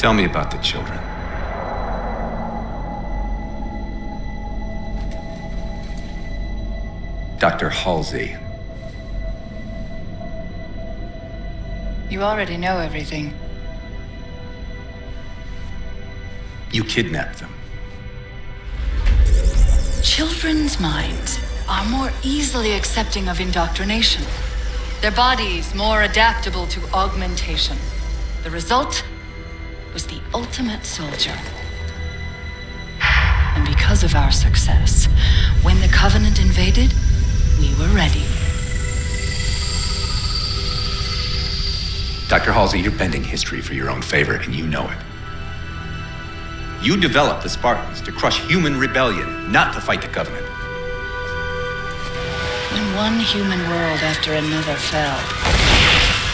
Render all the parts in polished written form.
Tell me about the children. Dr. Halsey. You already know everything. You kidnapped them. Children's minds are more easily accepting of indoctrination. Their bodies more adaptable to augmentation. The result was the ultimate soldier. And because of our success, when the Covenant invaded, we were ready. Dr. Halsey, you're bending history for your own favor, and you know it. You developed the Spartans to crush human rebellion, not to fight the Covenant. When one human world after another fell,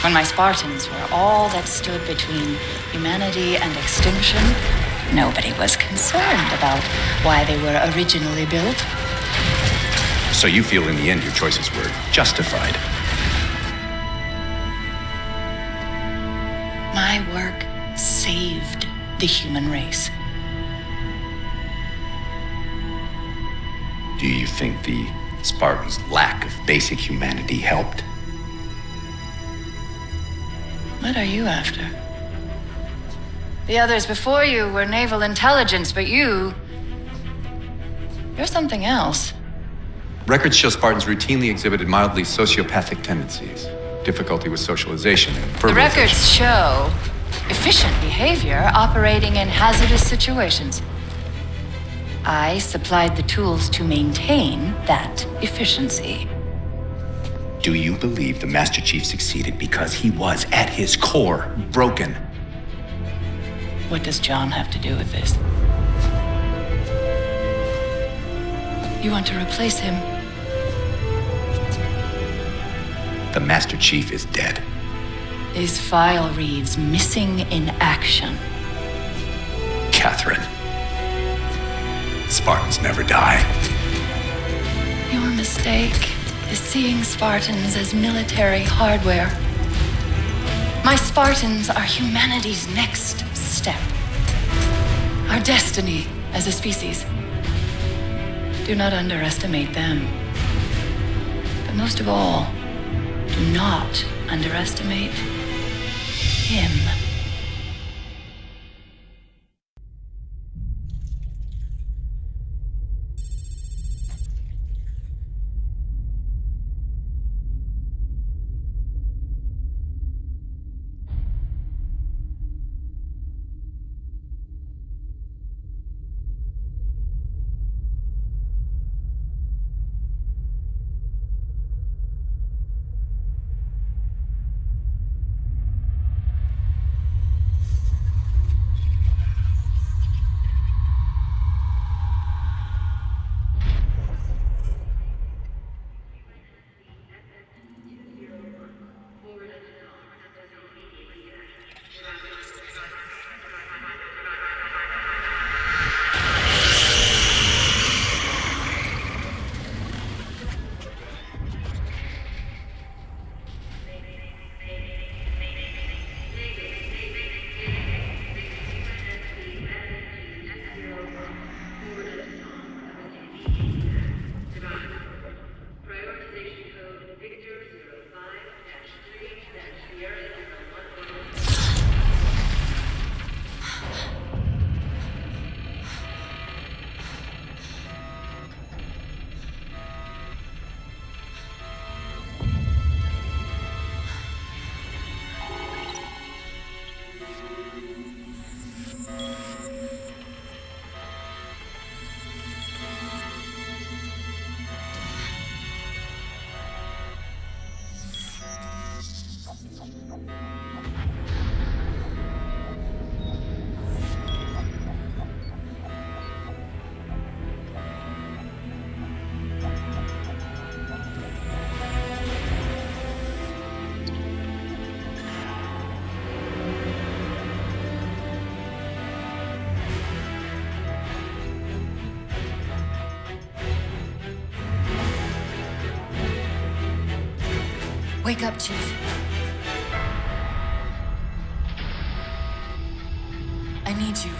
when my Spartans were all that stood between humanity and extinction, nobody was concerned about why they were originally built. So you feel in the end your choices were justified? My work saved the human race. Do you think the Spartans' lack of basic humanity helped? What are you after? The others before you were naval intelligence, but you're something else. Records show Spartans routinely exhibited mildly sociopathic tendencies, difficulty with socialization, and The verbalization. records show efficient behavior operating in hazardous situations. I supplied the tools to maintain that efficiency. Do you believe the Master Chief succeeded because he was, at his core, broken? What does John have to do with this? You want to replace him? The Master Chief is dead. His file reads missing in action. Catherine. Spartans never die. Your mistake is seeing Spartans as military hardware. My Spartans are humanity's next step. Our destiny as a species. Do not underestimate them. But most of all, do not underestimate him. Wake up, Chief. need you.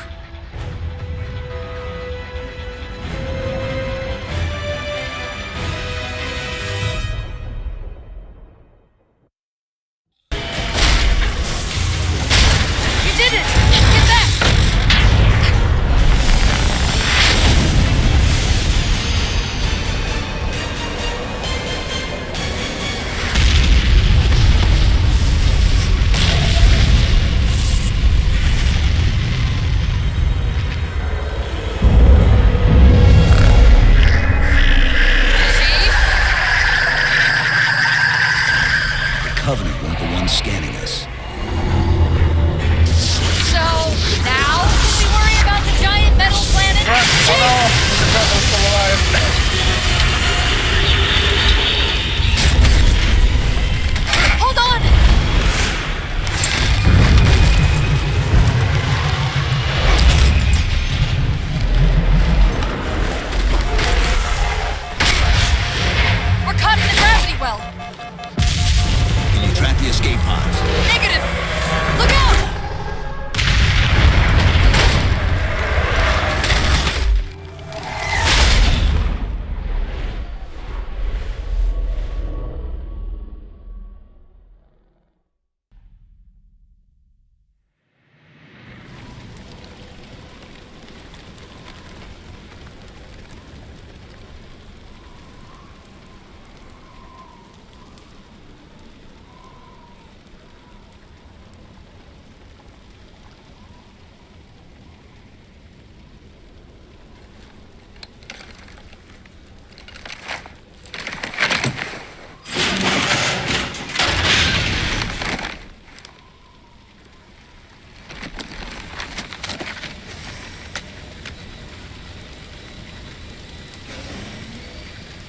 You did it! Get back! Covenant weren't the ones scanning us. So, now can we worry about the giant metal planet? Hold on! We're caught in the gravity well. Can you track the escape pods? Negative! Look out!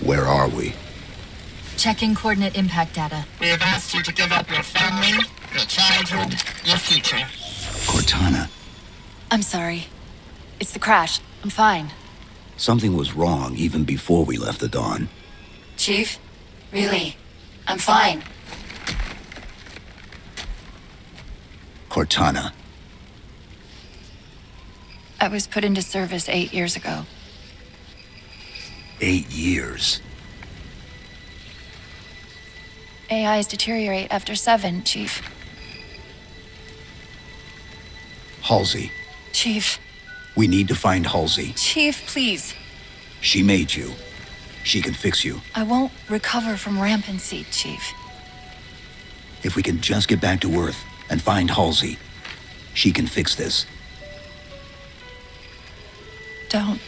Where are we? Checking coordinate impact data. We have asked you to give up your family, your childhood, your future. Cortana. I'm sorry. It's the crash. I'm fine. Something was wrong even before we left the Dawn. Chief? Really? I'm fine. Cortana. I was put into service 8 years ago. 8 years. AIs deteriorate after 7, Chief. Halsey. Chief. We need to find Halsey. Chief, please. She made you. She can fix you. I won't recover from rampancy, Chief. If we can just get back to Earth and find Halsey, she can fix this. Don't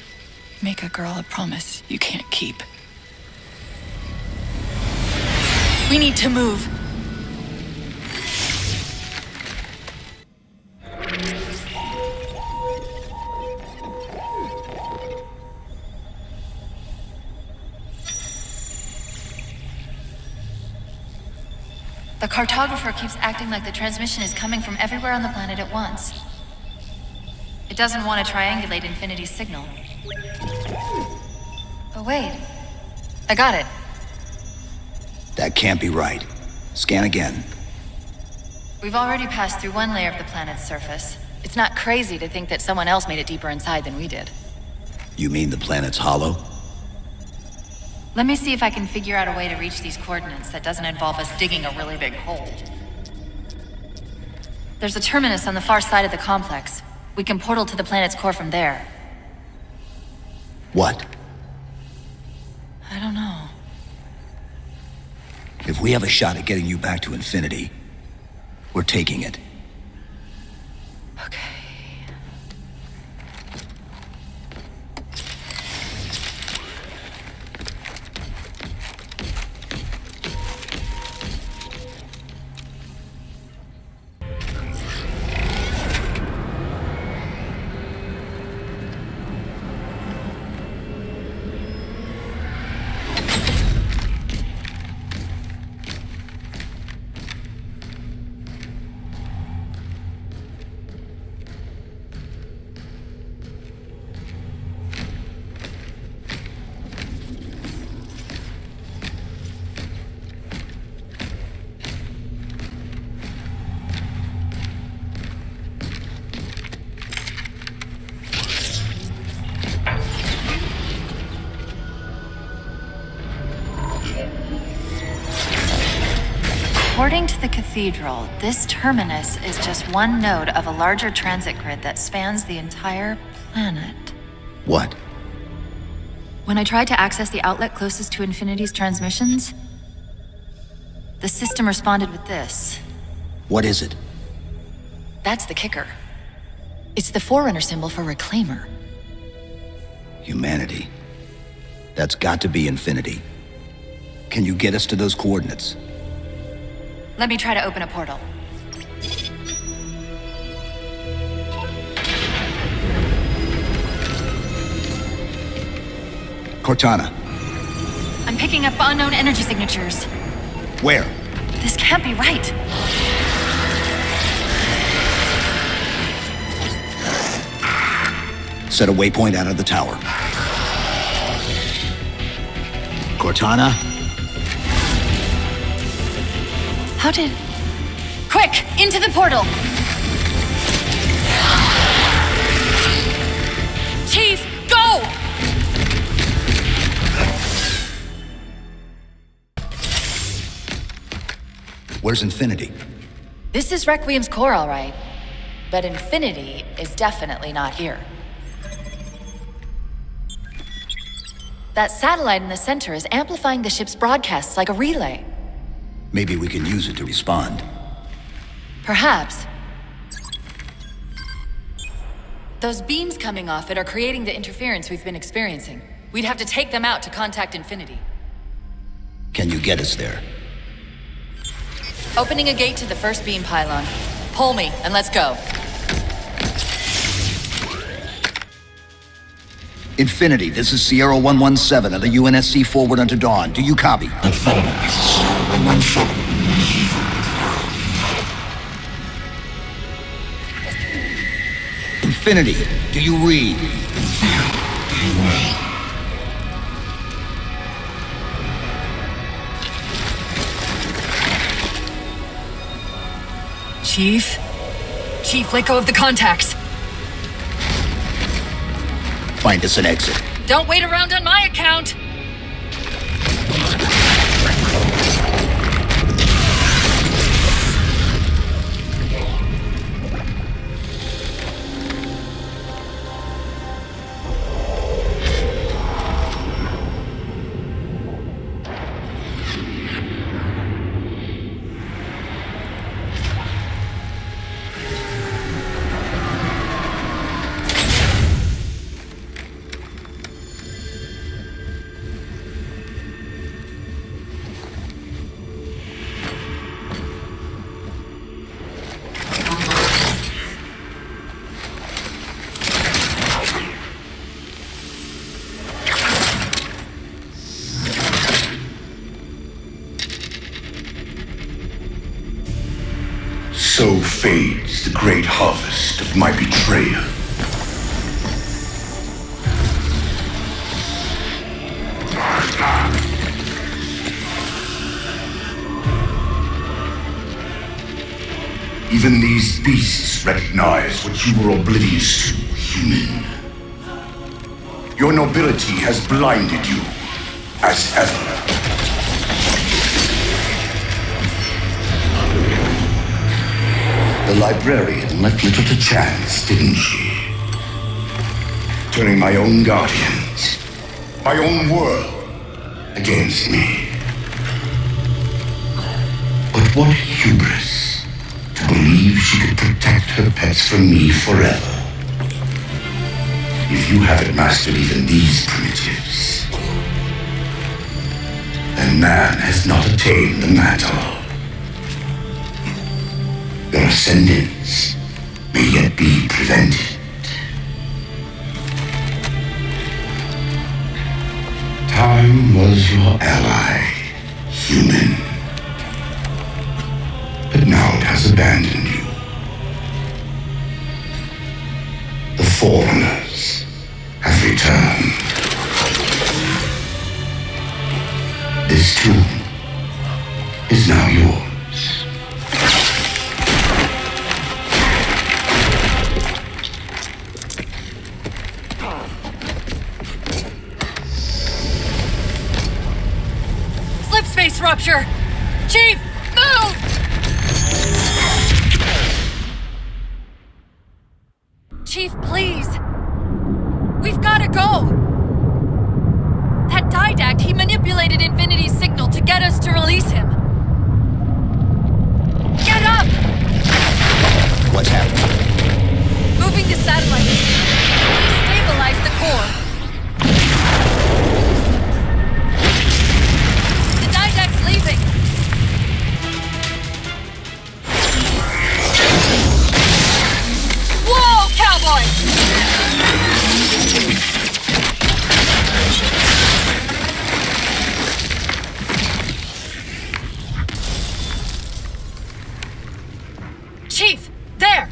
make a girl a promise you can't keep. We need to move. The cartographer keeps acting like the transmission is coming from everywhere on the planet at once. It doesn't want to triangulate Infinity's signal. But wait. I got it. That can't be right. Scan again. We've already passed through one layer of the planet's surface. It's not crazy to think that someone else made it deeper inside than we did. You mean the planet's hollow? Let me see if I can figure out a way to reach these coordinates that doesn't involve us digging a really big hole. There's a terminus on the far side of the complex. We can portal to the planet's core from there. What? I don't know. If we have a shot at getting you back to Infinity, we're taking it. Okay. According to the cathedral, this terminus is just one node of a larger transit grid that spans the entire planet. What? When I tried to access the outlet closest to Infinity's transmissions, the system responded with this. What is it? That's the kicker. It's the Forerunner symbol for Reclaimer. Humanity. That's got to be Infinity. Can you get us to those coordinates? Let me try to open a portal. Cortana. I'm picking up unknown energy signatures. Where? This can't be right. Set a waypoint out of the tower. Cortana? How did... Quick! Into the portal! Chief, go! Where's Infinity? This is Requiem's core, all right. But Infinity is definitely not here. That satellite in the center is amplifying the ship's broadcasts like a relay. Maybe we can use it to respond. Perhaps. Those beams coming off it are creating the interference we've been experiencing. We'd have to take them out to contact Infinity. Can you get us there? Opening a gate to the first beam pylon. Pull me, and let's go. Infinity, this is Sierra 117 of the UNSC forward unto dawn. Do you copy? Infinity, do you read? Chief? Chief, let go of the contacts. Find us an exit. Don't wait around on my account! So fades the great harvest of my betrayal. Even these beasts recognize what you were oblivious to, human. Your nobility has blinded you, as ever. The librarian left little to chance, didn't she? Turning my own guardians, my own world, against me. But what hubris to believe she could protect her pets from me forever. If you haven't mastered even these primitives, then man has not attained the mantle. Their ascendance may yet be prevented. Time was your ally, human. But now it has abandoned you. The Forerunners have returned. This tomb is now yours. Slip space rupture! Chief, move! Chief, please! We've gotta go! That Didact, he manipulated Infinity's signal to get us to release him! Get up! What's happening? Moving the satellite. Stabilize the core. The Didact's leaving! Whoa, cowboy! Chief, there!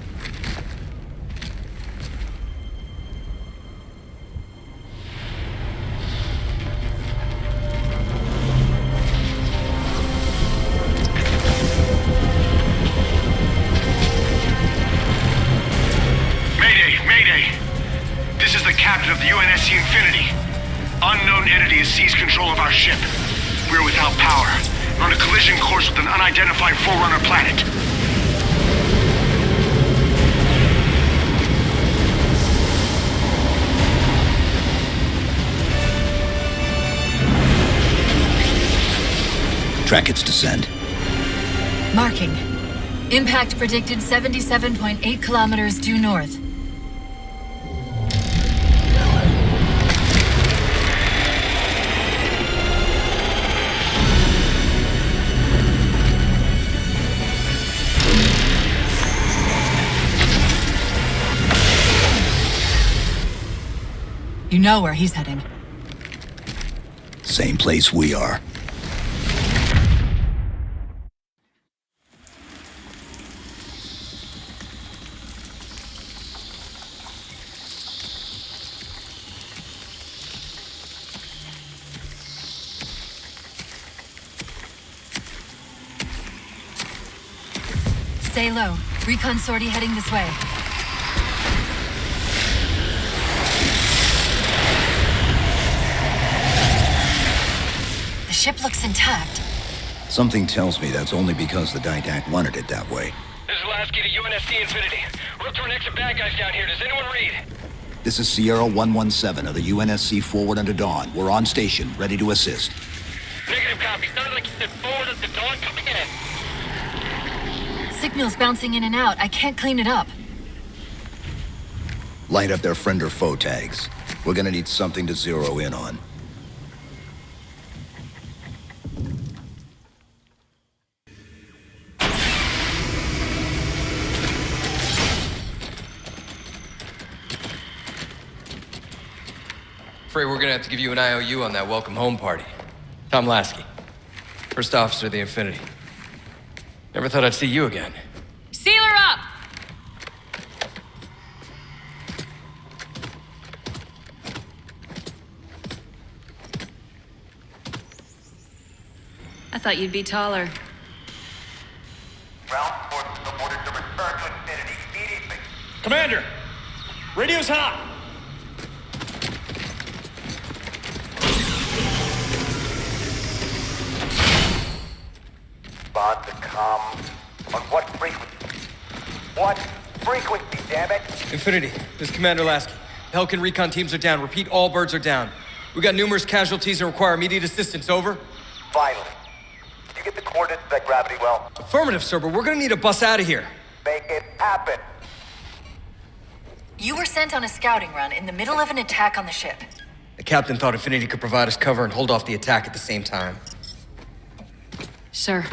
Mayday! This is the captain of the UNSC Infinity. Unknown entity has seized control of our ship. We're without power. We're on a collision course with an unidentified Forerunner planet. Track its descent. Marking. Impact predicted 77.8 kilometers due north. You know where he's heading. Same place we are. Stay low. Recon sortie heading this way. The ship looks intact. Something tells me that's only because the Didact wanted it that way. This is Lasky to UNSC Infinity. We're up to an extra bad guys down here. Does anyone read? This is Sierra 117 of the UNSC Forward Unto Dawn. We're on station, ready to assist. Negative copy. Sounded like you said forward at the dawn coming in. Signal's bouncing in and out. I can't clean it up. Light up their friend or foe tags. We're gonna need something to zero in on. Afraid we're gonna have to give you an IOU on that welcome home party. Tom Lasky, first officer of the Infinity. Never thought I'd see you again. Seal her up! I thought you'd be taller. Ground forces are ordered to return to Infinity immediately. Commander! Radio's hot! Respond to comm. On what frequency? What frequency, damn it? Infinity, this is Commander Lasky. Pelican recon teams are down. Repeat, all birds are down. We got numerous casualties and require immediate assistance. Over. Finally. Did you get the coordinates of that gravity well? Affirmative, sir, but we're gonna need to bus out of here. Make it happen. You were sent on a scouting run in the middle of an attack on the ship. The captain thought Infinity could provide us cover and hold off the attack at the same time. Sir,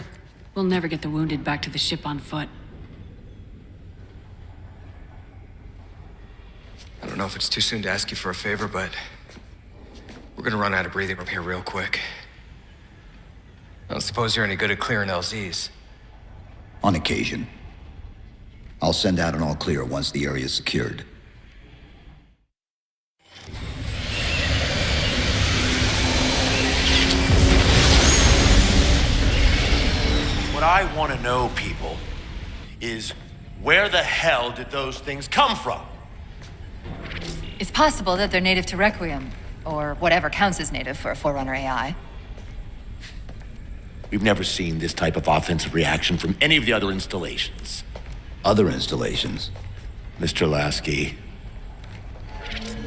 we'll never get the wounded back to the ship on foot. I don't know if it's too soon to ask you for a favor, but we're gonna run out of breathing room here real quick. I don't suppose you're any good at clearing LZs. On occasion. I'll send out an all clear once the area is secured. What I want to know, people, is where the hell did those things come from? It's possible that they're native to Requiem, or whatever counts as native for a Forerunner AI. We've never seen this type of offensive reaction from any of the other installations. Other installations? Mr. Lasky,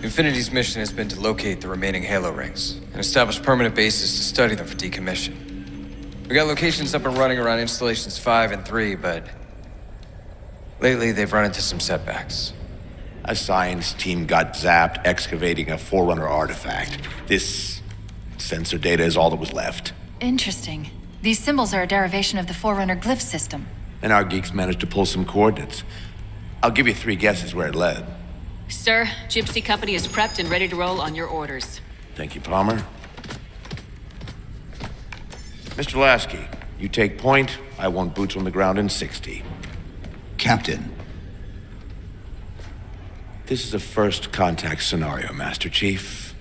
Infinity's mission has been to locate the remaining Halo rings and establish permanent bases to study them for decommission. We got locations up and running around Installations 5 and 3, but lately they've run into some setbacks. A science team got zapped excavating a Forerunner artifact. This sensor data is all that was left. Interesting. These symbols are a derivation of the Forerunner glyph system. And our geeks managed to pull some coordinates. I'll give you 3 guesses where it led. Sir, Gypsy Company is prepped and ready to roll on your orders. Thank you, Palmer. Mr. Lasky, you take point. I want boots on the ground in 60. Captain. This is a first contact scenario, Master Chief.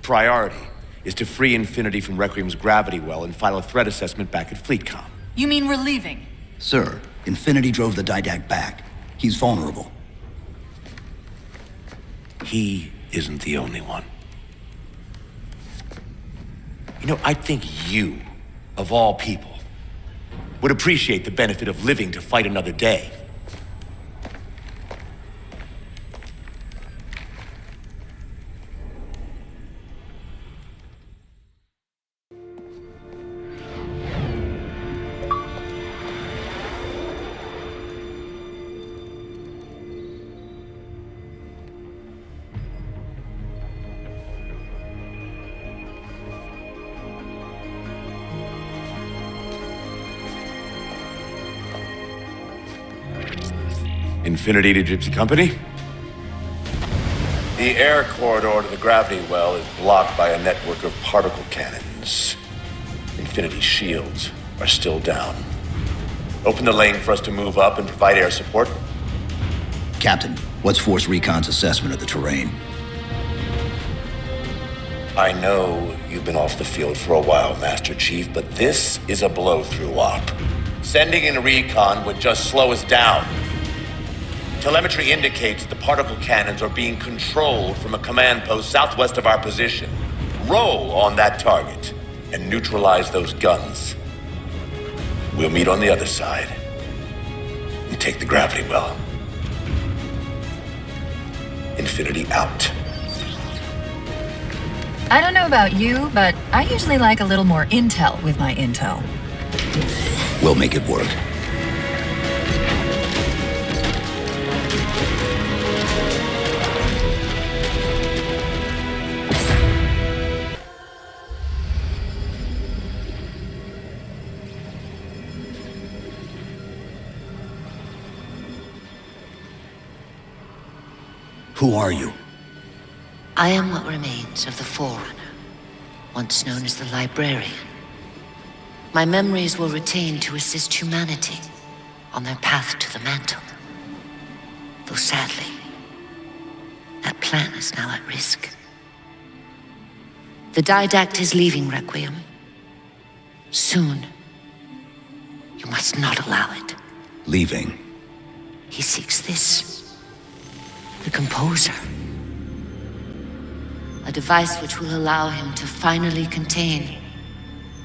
Priority is to free Infinity from Requiem's gravity well and file a threat assessment back at FleetCom. You mean we're leaving? Sir, Infinity drove the Didact back. He's vulnerable. He isn't the only one. You know, I think you, of all people, would appreciate the benefit of living to fight another day. Infinity to Gypsy Company? The air corridor to the gravity well is blocked by a network of particle cannons. Infinity's shields are still down. Open the lane for us to move up and provide air support. Captain, what's Force Recon's assessment of the terrain? I know you've been off the field for a while, Master Chief, but this is a blow-through op. Sending in recon would just slow us down. Telemetry indicates the particle cannons are being controlled from a command post southwest of our position. Roll on that target and neutralize those guns. We'll meet on the other side and take the gravity well. Infinity out. I don't know about you, but I usually like a little more intel with my intel. We'll make it work. Who are you? I am what remains of the Forerunner, once known as the Librarian. My memories were retained to assist humanity on their path to the mantle. Though sadly, that plan is now at risk. The Didact is leaving Requiem. Soon. You must not allow it. Leaving? He seeks this. The Composer. A device which will allow him to finally contain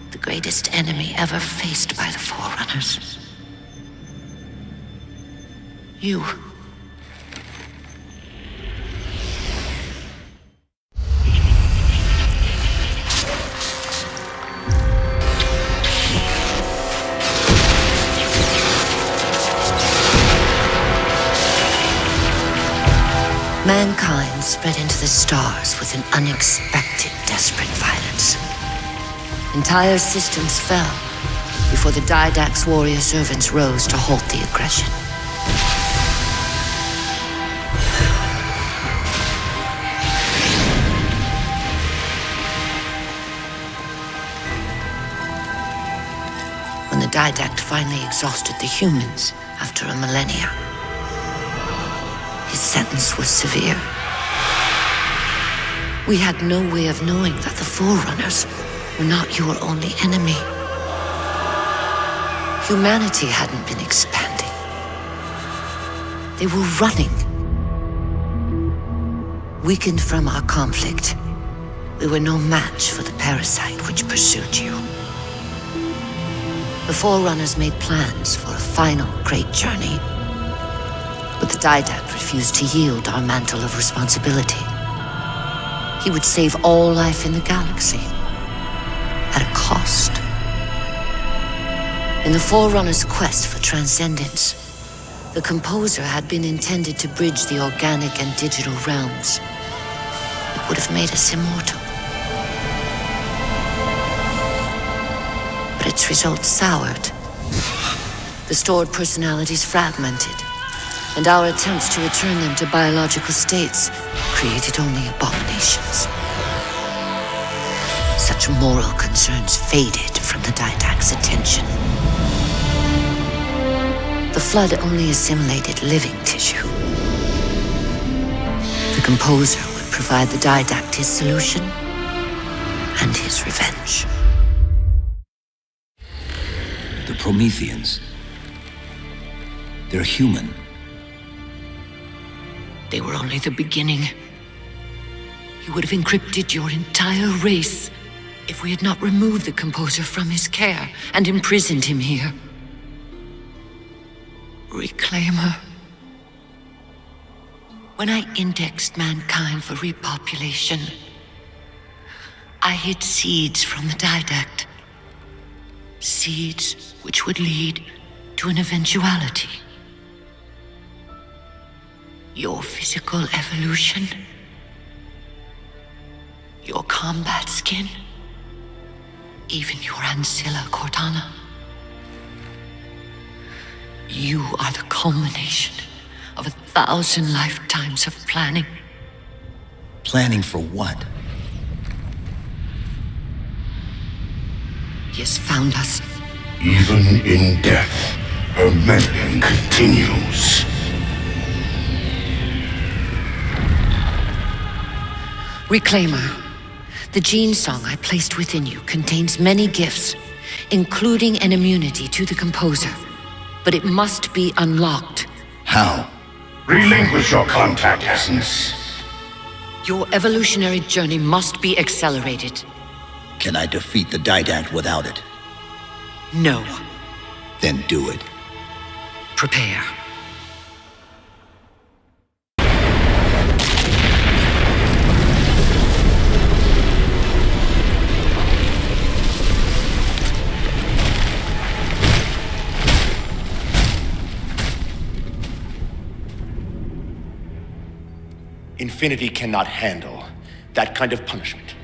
the greatest enemy ever faced by the Forerunners. You. Mankind spread into the stars with an unexpected, desperate violence. Entire systems fell before the Didact's warrior servants rose to halt the aggression. When the Didact finally exhausted the humans after a millennia, his sentence was severe. We had no way of knowing that the Forerunners were not your only enemy. Humanity hadn't been expanding. They were running. Weakened from our conflict, we were no match for the parasite which pursued you. The Forerunners made plans for a final great journey, but the Didact refused to yield our mantle of responsibility. He would save all life in the galaxy. At a cost. In the Forerunner's quest for transcendence, the Composer had been intended to bridge the organic and digital realms. It would have made us immortal. But its results soured. The stored personalities fragmented, and our attempts to return them to biological states created only abominations. Such moral concerns faded from the Didact's attention. The Flood only assimilated living tissue. The Composer would provide the Didact his solution and his revenge. The Prometheans. They're human. They were only the beginning. You would have encrypted your entire race if we had not removed the Composer from his care and imprisoned him here. Reclaimer. When I indexed mankind for repopulation, I hid seeds from the Didact. Seeds which would lead to an eventuality. Your physical evolution, your combat skin, even your ancilla, Cortana. You are the culmination of 1,000 lifetimes of planning. Planning for what? He has found us. Even in death, her meddling continues. Reclaimer, the gene song I placed within you contains many gifts, including an immunity to the Composer. But it must be unlocked. How? Relinquish your contact essence. Your evolutionary journey must be accelerated. Can I defeat the Didact without it? No. Then do it. Prepare. Infinity cannot handle that kind of punishment.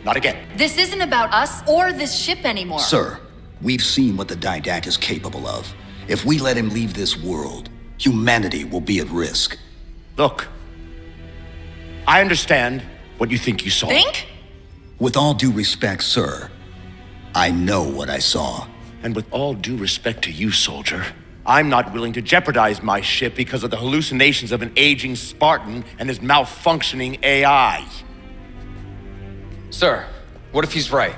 Not again. This isn't about us or this ship anymore. Sir, we've seen what the Didact is capable of. If we let him leave this world, humanity will be at risk. Look, I understand what you think you saw. Think? With all due respect, sir, I know what I saw. And with all due respect to you, soldier, I'm not willing to jeopardize my ship because of the hallucinations of an aging Spartan and his malfunctioning AI. Sir, what if he's right?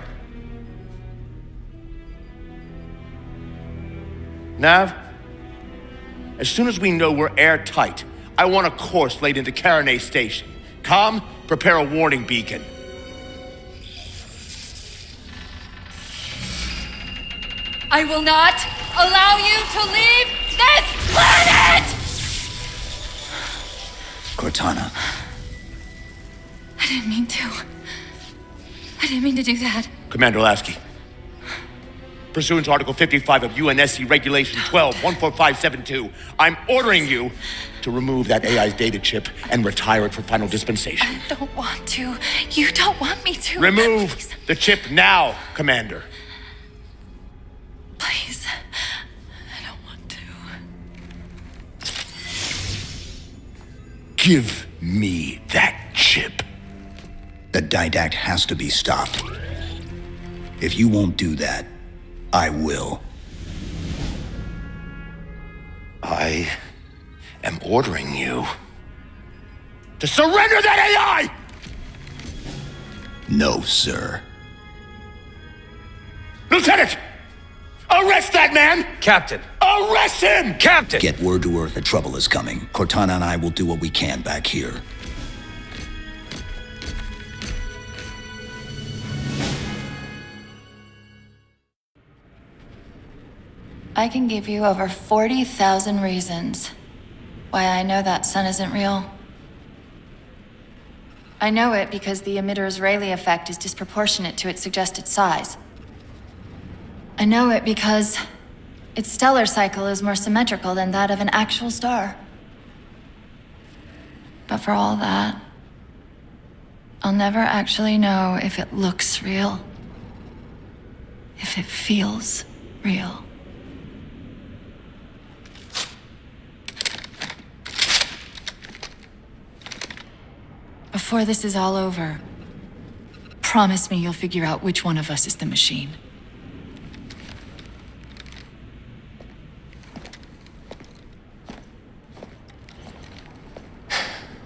Nav, as soon as we know we're airtight, I want a course laid into Caranay Station. Com, prepare a warning beacon. I will not allow you to leave this planet! Cortana. I didn't mean to. I didn't mean to do that. Commander Lasky, pursuant to Article 55 of UNSC Regulation 12-14572, I'm ordering you to remove that AI's data chip and retire it for final dispensation. I don't want to. You don't want me to. Remove Please. the chip now, Commander. Please. I don't want to. Give me that chip. The Didact has to be stopped. If you won't do that, I will. I am ordering you to surrender that AI! No, sir. Lieutenant! Arrest that man! Captain! Arrest him! Captain! Get word to Earth that trouble is coming. Cortana and I will do what we can back here. I can give you over 40,000 reasons why I know that sun isn't real. I know it because the emitter's Rayleigh effect is disproportionate to its suggested size. I know it because its stellar cycle is more symmetrical than that of an actual star. But for all that, I'll never actually know if it looks real. If it feels real. Before this is all over, promise me you'll figure out which one of us is the machine.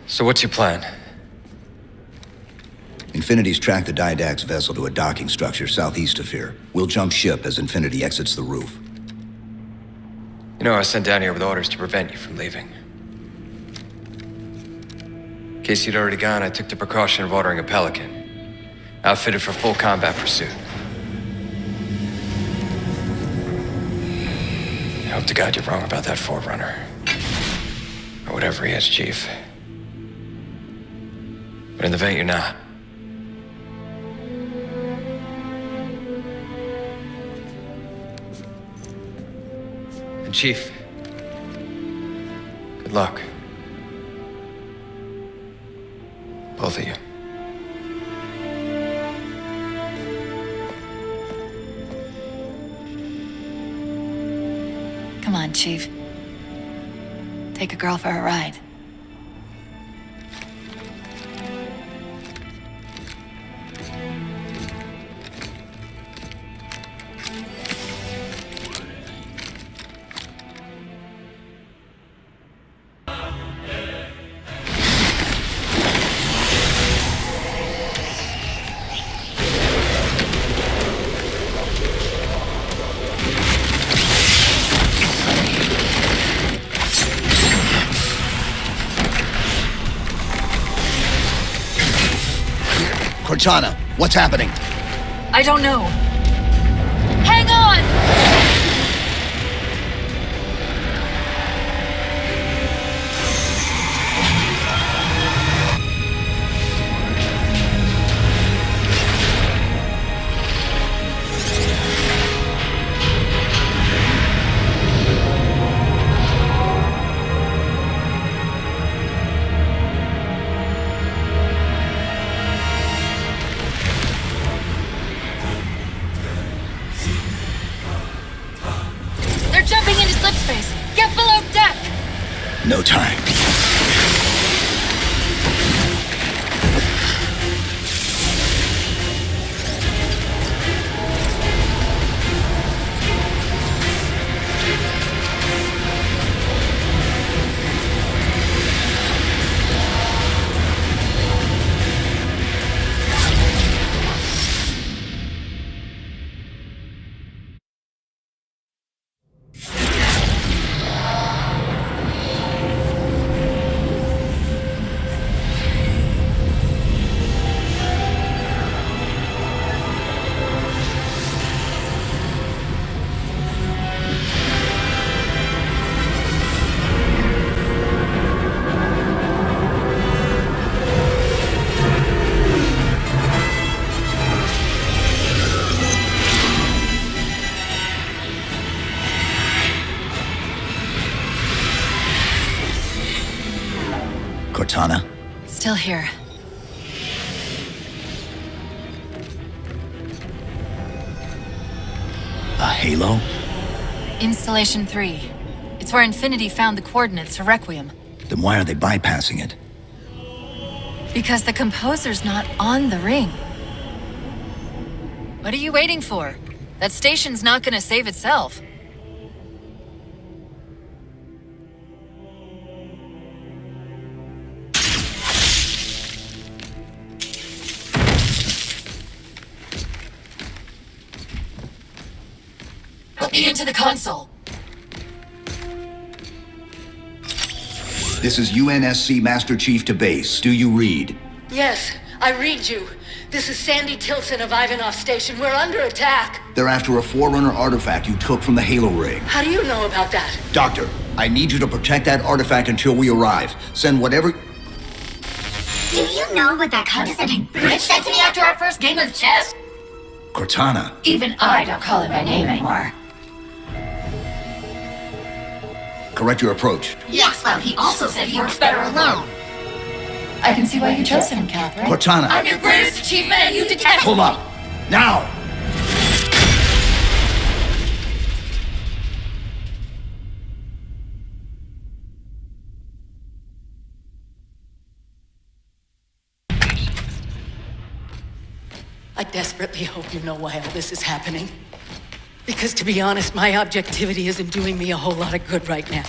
So what's your plan? Infinity's tracked the Didact's vessel to a docking structure southeast of here. We'll jump ship as Infinity exits the roof. You know, I was sent down here with orders to prevent you from leaving. In case you'd already gone, I took the precaution of ordering a Pelican, outfitted for full combat pursuit. I hope to God you're wrong about that Forerunner. Or whatever he is, Chief. But in the event you're not. And Chief, good luck. Both of you. Come on, Chief. Take a girl for a ride. Cortana, what's happening? I don't know. Hang on! Jumping into slipspace! Get below deck! No time. Cortana? Still here. A halo? Installation 3. It's where Infinity found the coordinates for Requiem. Then why are they bypassing it? Because the composer's not on the ring. What are you waiting for? That station's not gonna save itself. Put me into the console. This is UNSC Master Chief to base. Do you read? Yes, I read you. This is Sandy Tilson of Ivanov Station. We're under attack. They're after a Forerunner artifact you took from the Halo ring. How do you know about that? Doctor, I need you to protect that artifact until we arrive. Send whatever... Do you know what that condescending bitch said to me after our first game of chess? Cortana. Even I don't call him by name anymore. Correct your approach. Yes, well, he also said he works better alone. I can see why you chose him, Catherine. Cortana. I'm your greatest achievement and you detest Hold up. Now! I desperately hope you know why all this is happening. Because to be honest, my objectivity isn't doing me a whole lot of good right now.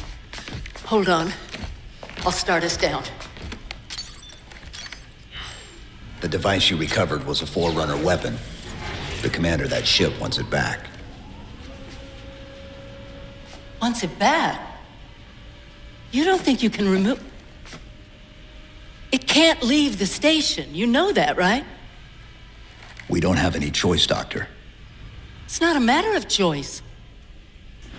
Hold on. I'll start us down. The device you recovered was a Forerunner weapon. The commander of that ship wants it back. Wants it back? You don't think you can remove... It can't leave the station. You know that, right? We don't have any choice, Doctor. It's not a matter of choice.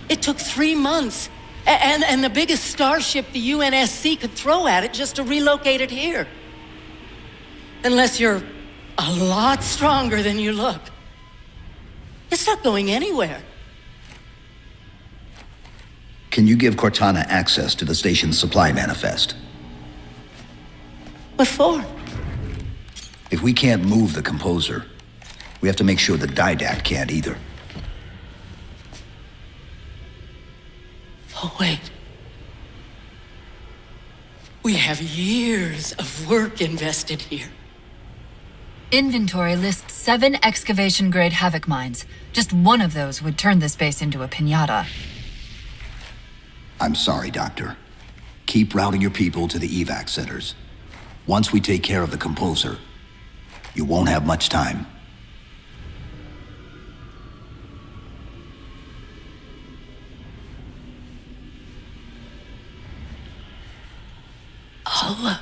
It took 3 months, and the biggest starship the UNSC could throw at it just to relocate it here. Unless you're a lot stronger than you look. It's not going anywhere. Can you give Cortana access to the station's supply manifest? What for? If we can't move the composer, we have to make sure the Didact can't either. Oh, wait. We have years of work invested here. Inventory lists 7 excavation-grade Havoc mines. Just one of those would turn this base into a piñata. I'm sorry, Doctor. Keep routing your people to the evac centers. Once we take care of the composer, you won't have much time. I'll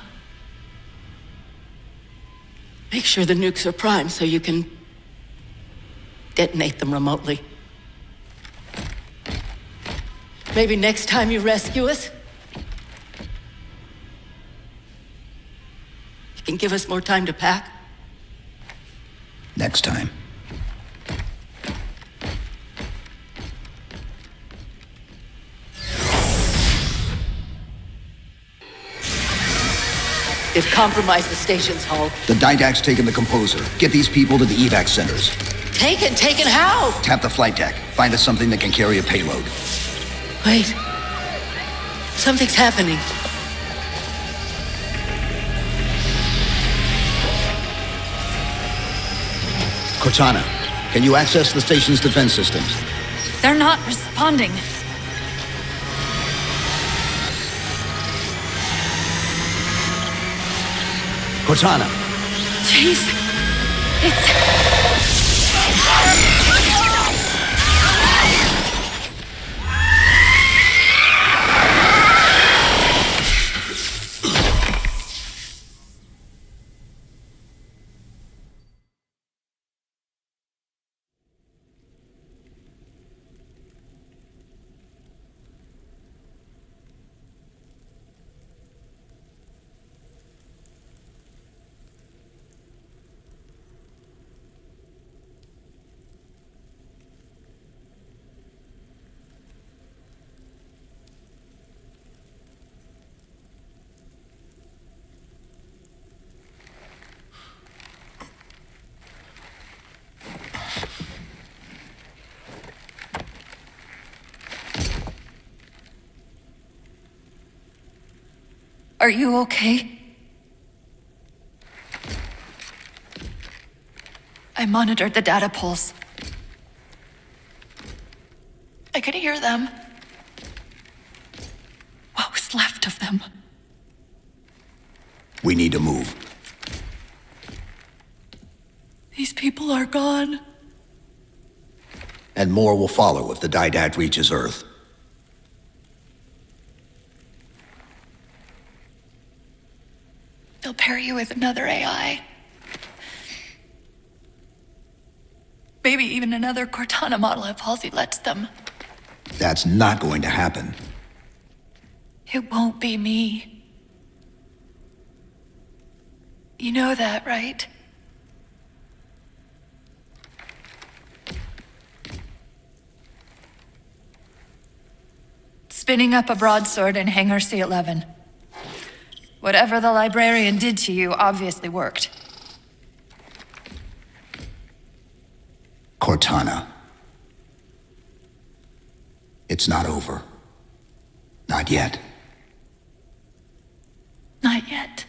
make sure the nukes are primed so you can detonate them remotely. Maybe next time you rescue us, you can give us more time to pack. Next time. They've compromised the station's hull. The Didact's taken the composer. Get these people to the evac centers. Taken how? Tap the flight deck. Find us something that can carry a payload. Wait. Something's happening. Cortana, can you access the station's defense systems? They're not responding. Cortana! Chief, are you okay? I monitored the data pulse. I could hear them. What was left of them? We need to move. These people are gone. And more will follow if the Didact reaches Earth. They'll pair you with another AI. Maybe even another Cortana model if Halsey lets them. That's not going to happen. It won't be me. You know that, right? Spinning up a broadsword in Hangar C-11. Whatever the librarian did to you obviously worked. Cortana. It's not over. Not yet. Not yet.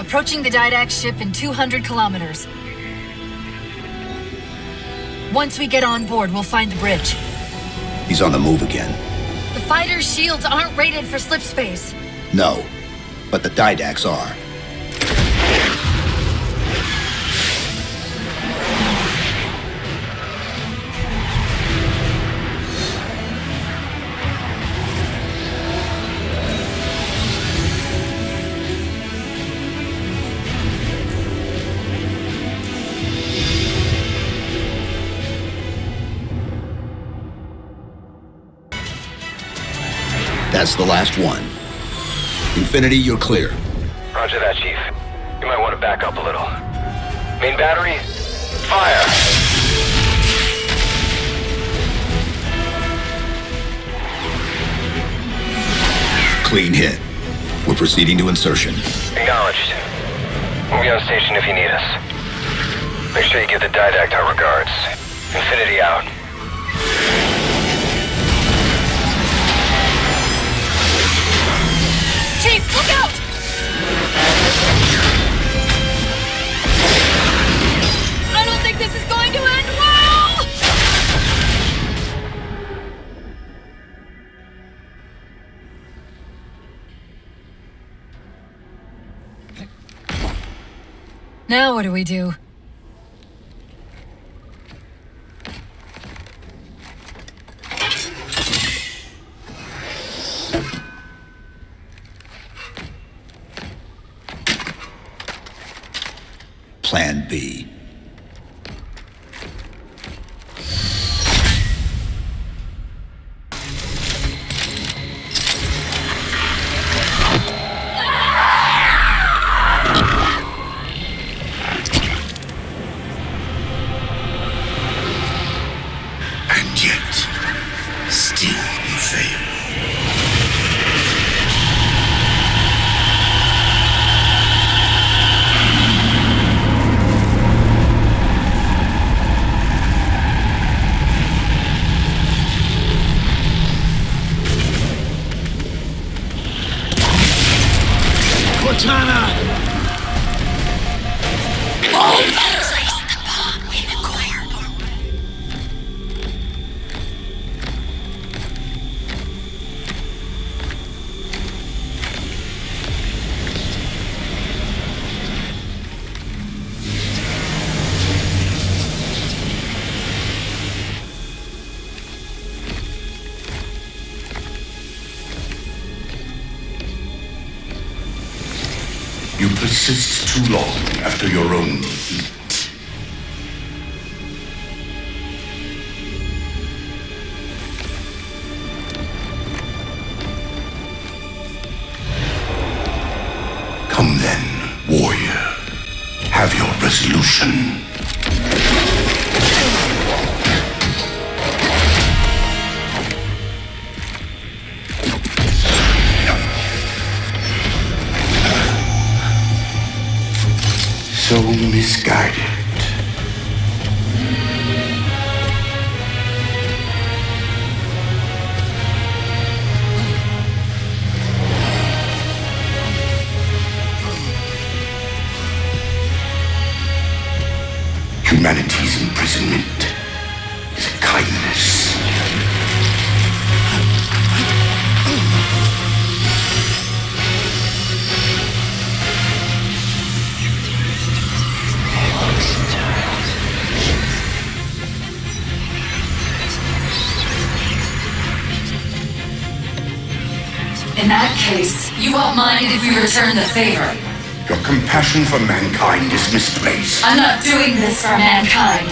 Approaching the Didact ship in 200 kilometers. Once we get on board, we'll find the bridge. He's on the move again. The fighter's shields aren't rated for slip space. No, but the Didacts are. That's the last one. Infinity, you're clear. Roger that, Chief. You might want to back up a little. Main battery, fire! Clean hit. We're proceeding to insertion. Acknowledged. We'll be on station if you need us. Make sure you give the Didact our regards. Infinity out. Chief, look out! I don't think this is going to end well! Now what do we do? Plan B. And yet, still you fail. Cortana! Place the bomb in the core. You persist too long after your own defeat. Come then, warrior. Have your resolution. So misguided. Humanity's imprisonment is a kindness. In that case, you won't mind if we return the favor. Your compassion for mankind is misplaced. I'm not doing this for mankind.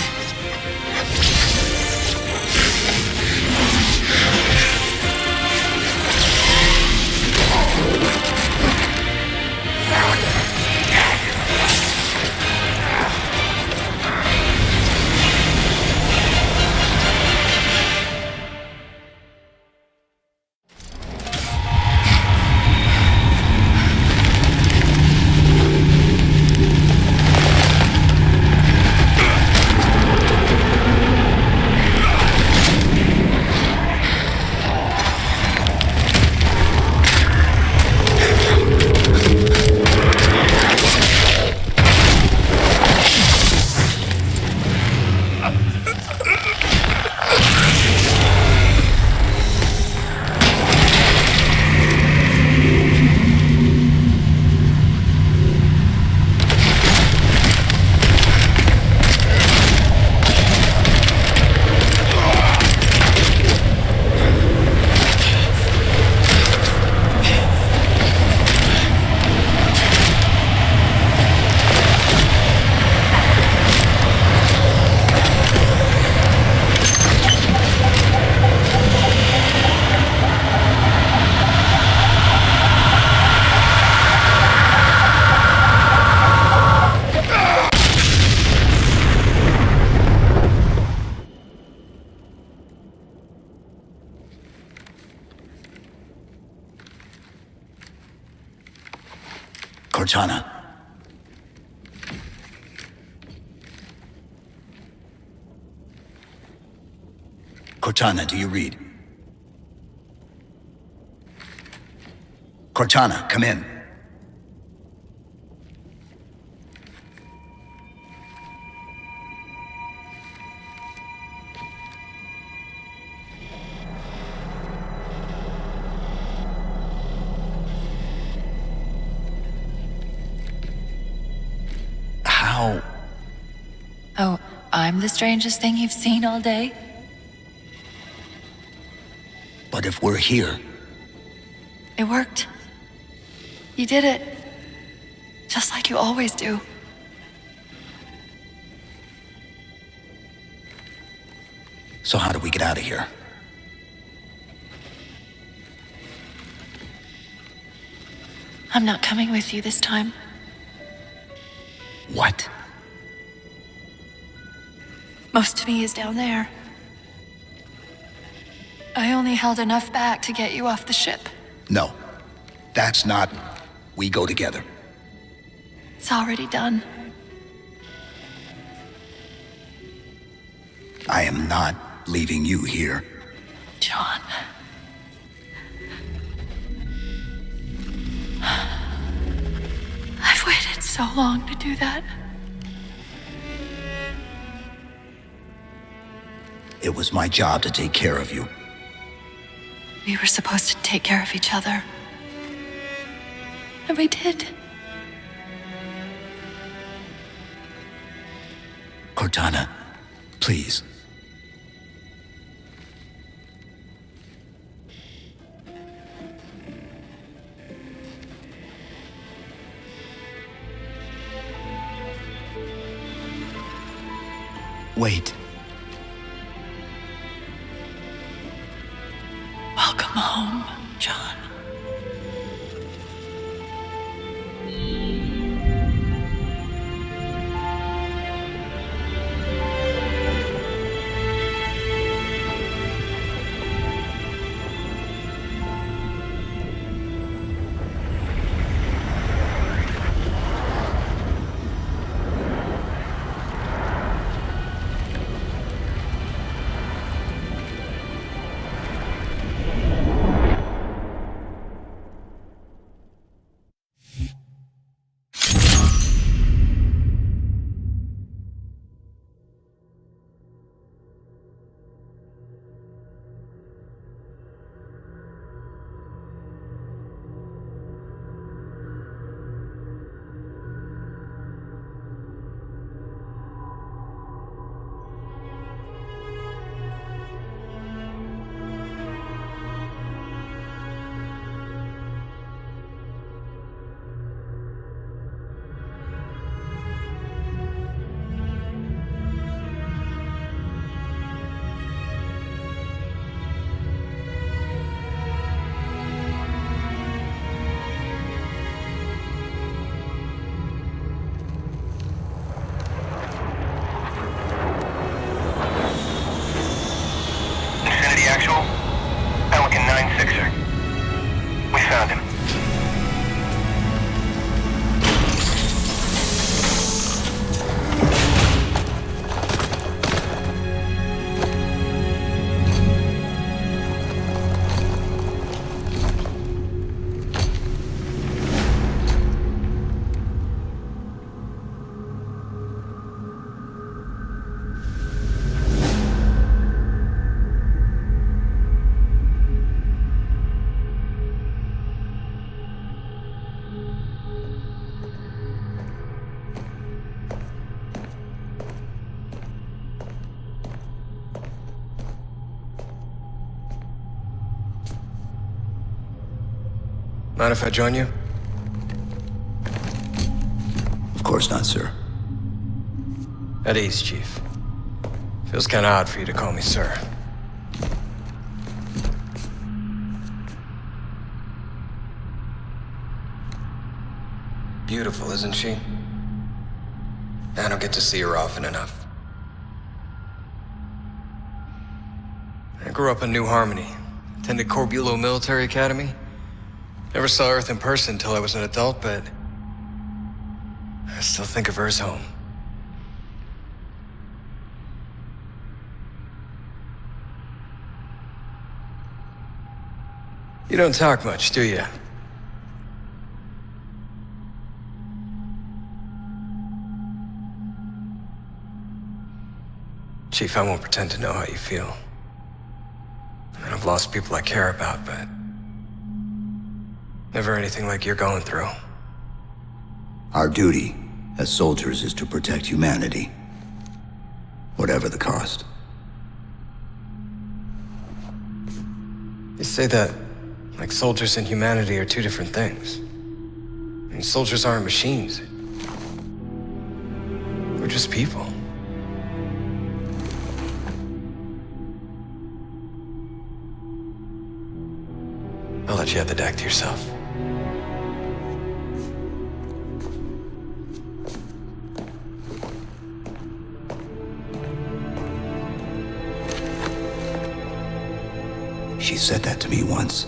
Cortana. Cortana, do you read? Cortana, come in. How? Oh, I'm the strangest thing you've seen all day? But if we're here, It worked. You did it. Just like you always do. so how do we get out of here? I'm not coming with you this time. What? Most of me is down there. I only held enough back to get you off the ship. No, that's not. We go together. It's already done. I am not leaving you here. John. I've waited so long to do that. It was my job to take care of you. We were supposed to take care of each other. And we did. Cortana, please. Wait. Welcome home, John. Mind if I join you? Of course not, sir. At ease, Chief. Feels kinda odd for you to call me sir. Beautiful, isn't she? I don't get to see her often enough. I grew up in New Harmony, attended Corbulo Military Academy. Never saw Earth in person until I was an adult, but I still think of her as home. You don't talk much, do you? Chief, I won't pretend to know how you feel. I mean, I've lost people I care about, but never anything like you're going through. Our duty as soldiers is to protect humanity, whatever the cost. You say that like soldiers and humanity are two different things. I mean, soldiers aren't machines. We're just people. I'll let you have the deck to yourself. She said that to me once.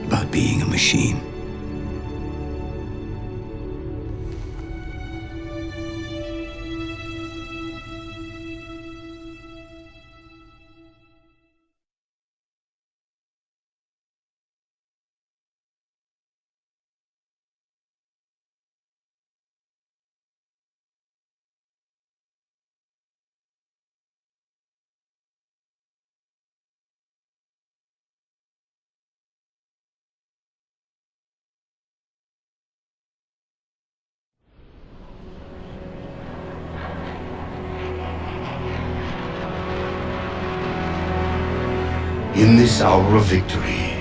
About being a machine. In this hour of victory,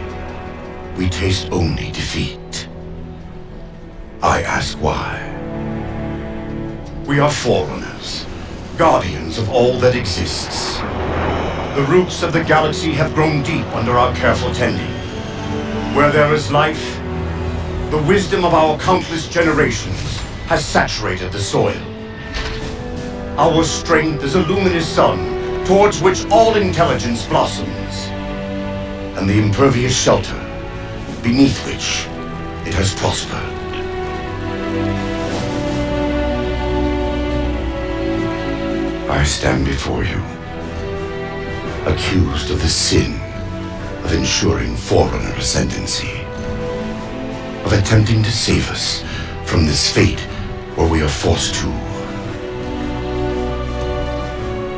we taste only defeat. I ask why. We are forerunners, guardians of all that exists. The roots of the galaxy have grown deep under our careful tending. Where there is life, the wisdom of our countless generations has saturated the soil. Our strength is a luminous sun towards which all intelligence blossoms, and the impervious shelter beneath which it has prospered. I stand before you, accused of the sin of ensuring Forerunner ascendancy, of attempting to save us from this fate where we are forced to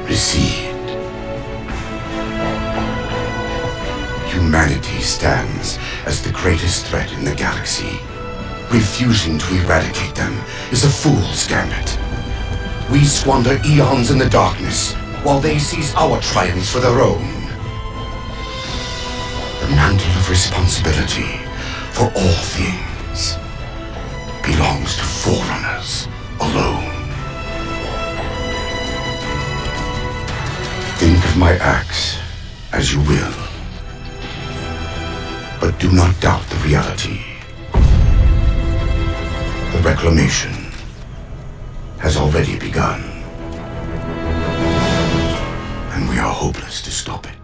recede. Humanity stands as the greatest threat in the galaxy. Refusing to eradicate them is a fool's gambit. We squander eons in the darkness, while they seize our triumphs for their own. The mantle of responsibility for all things belongs to Forerunners alone. Think of my acts as you will, but do not doubt the reality. The reclamation has already begun, and we are hopeless to stop it.